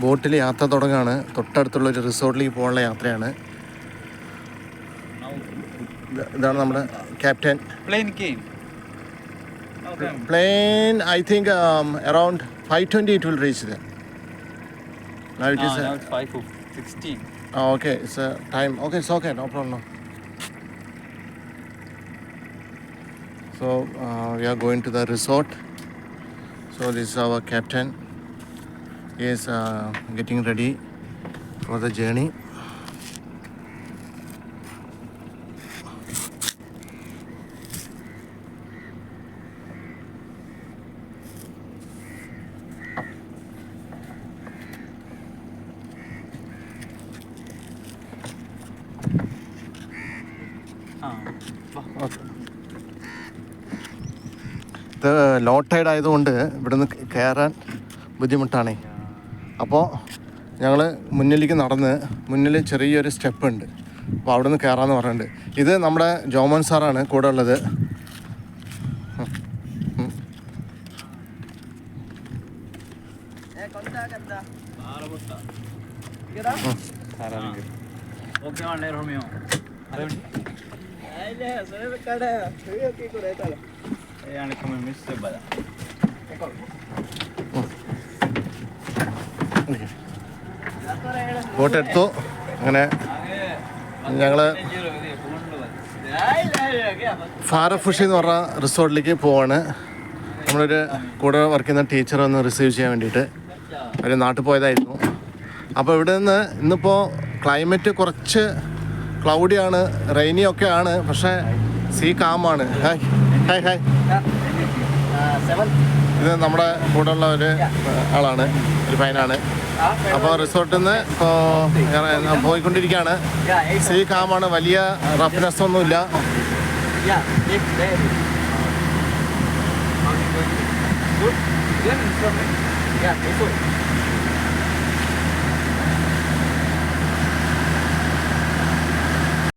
ബോട്ടിൽ യാത്ര തുടങ്ങുകയാണ്. തൊട്ടടുത്തുള്ളൊരു റിസോർട്ടിലേക്ക് പോകാനുള്ള യാത്രയാണ്. ഇതാണ് നമ്മുടെ captain. Plane, I think around 5:20 it will reach there. Now it is. Now it's 5:16. Oh, okay, it's time. Okay, it's okay, no problem. So we are going to the resort. So this is our captain. He is getting ready for the journey. ഇത് law Tide ആയതുകൊണ്ട് ഇവിടുന്ന് കയറാൻ ബുദ്ധിമുട്ടാണേ. അപ്പോൾ ഞങ്ങൾ മുന്നിലേക്ക് നടന്ന് മുന്നിൽ ചെറിയൊരു സ്റ്റെപ്പ് ഉണ്ട്, അപ്പോൾ അവിടെ നിന്ന് കയറാമെന്ന് പറഞ്ഞിട്ടുണ്ട്. ഇത് നമ്മുടെ ജോമോൻ സാറാണ് കൂടെ ഉള്ളത്. ബോട്ട് എടുത്തു. അങ്ങനെ ഞങ്ങൾ ഫാറഫുഷി എന്ന് പറഞ്ഞ റിസോർട്ടിലേക്ക് പോവാണ്. നമ്മളൊരു കൂടെ വർക്ക് ചെയ്യുന്ന ടീച്ചറെ ഒന്ന് റിസീവ് ചെയ്യാൻ വേണ്ടിയിട്ട് ഒരു നാട്ടിൽ പോയതായിരുന്നു. അപ്പോൾ ഇവിടെ നിന്ന് ഇന്നിപ്പോൾ ക്ലൈമറ്റ് കുറച്ച് ക്ലൗഡിയാണ്, റെയിനി ഒക്കെ ആണ്, പക്ഷേ സീ കാമാണ്. Hi hi hi. ഇത് നമ്മുടെ കൂടെ ഉള്ള ഒരു ആളാണ്, ഒരു പയ്യനാണ്. അപ്പോൾ റിസോർട്ടിൽ നിന്ന് ഇപ്പോൾ പോയിക്കൊണ്ടിരിക്കുകയാണ്. സീ കാമാണ്, വലിയ റഫ്നെസ് ഒന്നുമില്ല.